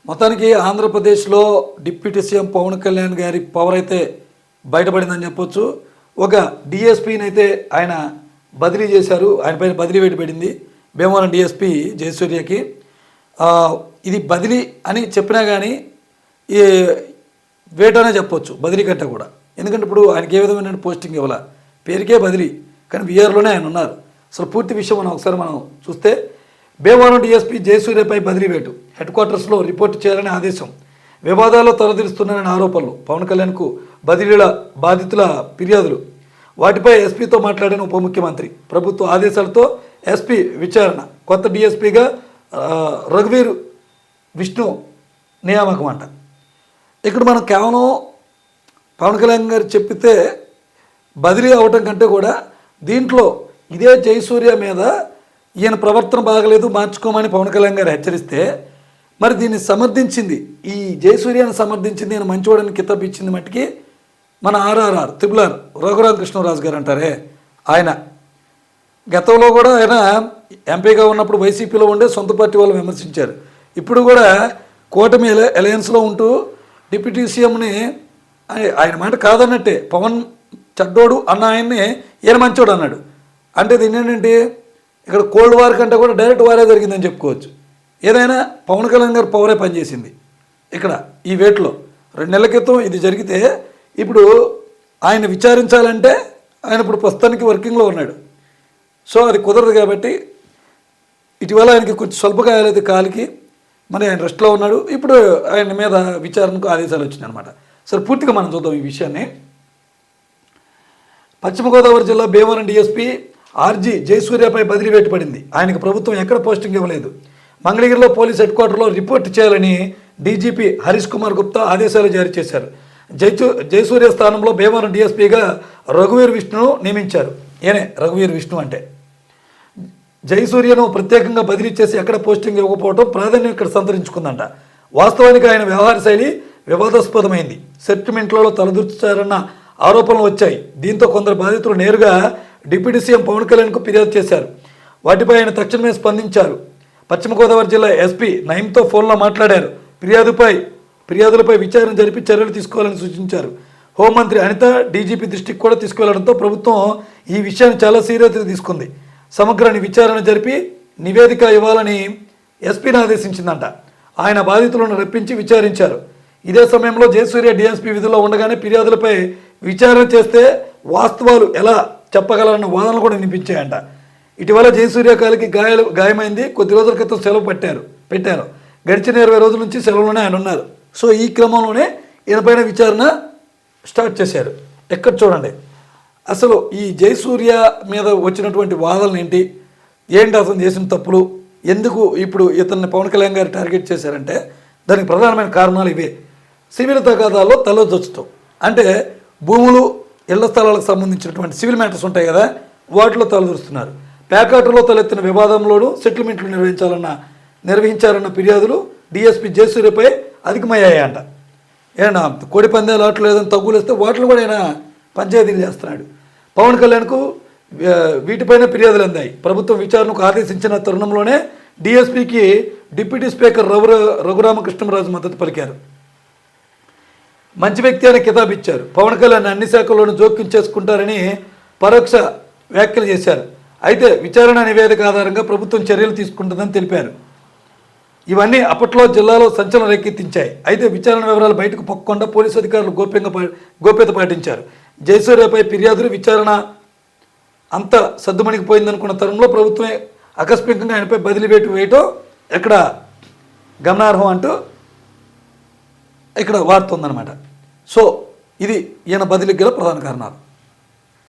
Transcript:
మొత్తానికి ఆంధ్రప్రదేశ్లో deputy CM Pawan Kalyan గారి పవర్ అయితే బయటపడిందని చెప్పొచ్చు. ఒక డిఎస్పీని అయితే ఆయన బదిలీ చేశారు. ఆయన పైన బదిలీ వేటు పడింది భీమవరం డిఎస్పీ జయసూర్యకి. ఇది బదిలీ అని చెప్పినా కానీ ఈ వేటు అనే చెప్పొచ్చు బదిలీ కంటే కూడా. ఎందుకంటే ఇప్పుడు ఆయనకి ఏ విధమైన పోస్టింగ్ ఇవ్వాల, పేరుకే బదిలీ, కానీ విఆర్లోనే ఆయన ఉన్నారు. అసలు పూర్తి విషయం ఒకసారి మనం చూస్తే, భీమవరం డిఎస్పీ జయసూర్యపై బదిలీ వేటు, హెడ్ క్వార్టర్స్లో రిపోర్ట్ చేయాలని ఆదేశం, వివాదాల్లో తలదిరుస్తున్నారని ఆరోపణలు, పవన్ కళ్యాణ్కు బదిలీల బాధితుల ఫిర్యాదులు, వాటిపై ఎస్పీతో మాట్లాడిన ఉప ముఖ్యమంత్రి, ప్రభుత్వ ఆదేశాలతో ఎస్పీ విచారణ, కొత్త డిఎస్పీగా రఘువీర్ విష్ణు నియామకం అంట. ఇక్కడ మనం కేవలం పవన్ కళ్యాణ్ గారు చెప్పితే బదిలీ అవటం కంటే కూడా దీంట్లో ఇదే జయసూర్య మీద ఈయన ప్రవర్తన బాగలేదు మార్చుకోమని పవన్ కళ్యాణ్ గారు హెచ్చరిస్తే, మరి దీన్ని సమర్థించింది, ఈ జయసూర్యను సమర్థించింది, ఈయన మంచివాడని కితాబ్ ఇచ్చింది మట్టికి మన RRR త్రిపుల్ రఘురామకృష్ణరాజు గారు అంటారే ఆయన. గతంలో కూడా ఆయన ఎంపీగా ఉన్నప్పుడు వైసీపీలో ఉండే సొంత పార్టీ వాళ్ళు విమర్శించారు. ఇప్పుడు కూడా కూటమి అలయన్స్లో ఉంటూ డిప్యూటీ సీఎంని ఆయన మాట కాదన్నట్టే, పవన్ చెడ్డోడు అన్న ఆయన్ని ఈయన మంచోడు అన్నాడు. అంటే దీన్ని ఏంటంటే ఇక్కడ కోల్డ్ వార్ కంటే కూడా డైరెక్ట్ వారే జరిగిందని చెప్పుకోవచ్చు. ఏదైనా పవన్ కళ్యాణ్ గారు పవరే పనిచేసింది ఇక్కడ ఈ వేట్లో. 2 నెలల క్రితం ఇది జరిగితే ఇప్పుడు ఆయన విచారించాలంటే ఆయన ఇప్పుడు ప్రస్తుతానికి వర్కింగ్లో ఉన్నాడు. సో అది కుదరదు కాబట్టి ఇటీవల ఆయనకి కొంచెం స్వల్పగాయాలైతే కాలికి, మరి ఆయన రెస్ట్లో ఉన్నాడు. ఇప్పుడు ఆయన మీద విచారణకు ఆదేశాలు వచ్చినాయి అనమాట. సరే పూర్తిగా మనం చూద్దాం ఈ విషయాన్ని. పశ్చిమ గోదావరి జిల్లా భీమవరం డిఎస్పీ ఆర్జీ జయసూర్యపై బదిలీ వేటు పడింది. ఆయనకు ప్రభుత్వం ఎక్కడ పోస్టింగ్ ఇవ్వలేదు. మంగళగిరిలో పోలీస్ హెడ్ క్వార్టర్లో రిపోర్ట్ చేయాలని డీజీపీ హరీష్ కుమార్ గుప్తా ఆదేశాలు జారీ చేశారు. జయసూర్య స్థానంలో భీమవరం డిఎస్పీగా రఘువీర్ విష్ణును నియమించారు. ఈయనే రఘువీర్ విష్ణు అంటే. జయసూర్యను ప్రత్యేకంగా బదిలీ చేసి ఎక్కడ పోస్టింగ్ ఇవ్వకపోవడం ప్రాధాన్యం ఇక్కడ సంతరించుకుందంట. వాస్తవానికి ఆయన వ్యవహార శైలి వివాదాస్పదమైంది. సెటిల్మెంట్లలో తలదూర్చారన్న ఆరోపణలు వచ్చాయి. దీంతో కొందరు బాధితులు నేరుగా డిప్యూటీ సీఎం పవన్ కళ్యాణ్కు ఫిర్యాదు చేశారు. వాటిపై ఆయన తక్షణమే స్పందించారు. పశ్చిమ గోదావరి జిల్లా ఎస్పీ నయీంతో ఫోన్లో మాట్లాడారు. ఫిర్యాదులపై విచారణ జరిపి చర్యలు తీసుకోవాలని సూచించారు. హోంమంత్రి అనిత డీజీపీ దృష్టికి కూడా తీసుకువెళ్లడంతో ప్రభుత్వం ఈ విషయాన్ని చాలా సీరియస్గా తీసుకుంది. సమగ్ర విచారణ జరిపి నివేదిక ఇవ్వాలని ఎస్పీని ఆదేశించిందంట. ఆయన బాధితులను రప్పించి విచారించారు. ఇదే సమయంలో జయసూర్య డిఎస్పీ విధుల్లో ఉండగానే ఫిర్యాదులపై విచారణ చేస్తే వాస్తవాలు ఎలా చెప్పగలరన్న వాదనలు కూడా వినిపించాయంట. ఇటీవల జయసూర్య కాలికి గాయమైంది. కొద్ది రోజుల క్రితం సెలవు పెట్టారు. గడిచిన 20 రోజుల నుంచి సెలవులోనే ఆయన ఉన్నారు. సో ఈ క్రమంలోనే ఈయనపైన విచారణ స్టార్ట్ చేశారు. ఎక్కడ చూడండి అసలు ఈ జయసూర్య మీద వచ్చినటువంటి వాదనలు ఏంటి అతను చేసిన తప్పులు, ఎందుకు ఇప్పుడు ఇతన్ని పవన్ కళ్యాణ్ గారు టార్గెట్ చేశారంటే దానికి ప్రధానమైన కారణాలు ఇవే. సివిల్ తగాదాల్లో తలదొచ్చటం, అంటే భూములు ఇళ్ల స్థలాలకు సంబంధించినటువంటి సివిల్ మ్యాటర్స్ ఉంటాయి కదా, వాటిలో తలదూరుస్తున్నారు. ప్యాకాటర్లో తలెత్తిన వివాదంలోనూ సెటిల్మెంట్లు నిర్వహించారన్న ఫిర్యాదులు డిఎస్పీ జయసూర్యపై అధికమయ్యాయంట. ఏమన్నా కోడి పందాలు ఆటలు ఏదైనా తగ్గులు వస్తే వాటిని కూడా ఆయన పంచాయతీలు చేస్తున్నాడు. పవన్ కళ్యాణ్కు వీటిపైన ఫిర్యాదులు అందాయి. ప్రభుత్వం విచారణకు ఆదేశించిన తరుణంలోనే డిఎస్పీకి డిప్యూటీ స్పీకర్ రఘురామకృష్ణరాజు మద్దతు పలికారు. మంచి వ్యక్తి అని కితాబు ఇచ్చారు. పవన్ కళ్యాణ్ అన్ని శాఖల్లోనూ జోక్యం చేసుకుంటారని పరోక్ష వ్యాఖ్యలు చేశారు. అయితే విచారణ నివేదిక ఆధారంగా ప్రభుత్వం చర్యలు తీసుకుంటుందని తెలిపారు. ఇవన్నీ అప్పట్లో జిల్లాలో సంచలనం రేకెత్తించాయి. అయితే విచారణ వివరాలు బయటకు పొక్కకుండా పోలీసు అధికారులు గోప్యత పాటించారు. జయసూర్యపై ఫిర్యాదులు విచారణ అంత సద్దుమణిగిపోయిందనుకున్న తరుణంలో ప్రభుత్వమే ఆకస్మికంగా ఆయనపై బదిలీ వేయటం ఎక్కడ గమనార్హం అంటూ ఇక్కడ వాడుతుందన్నమాట. సో ఇది ఈయన బదిలీకి గల ప్రధాన కారణాలు.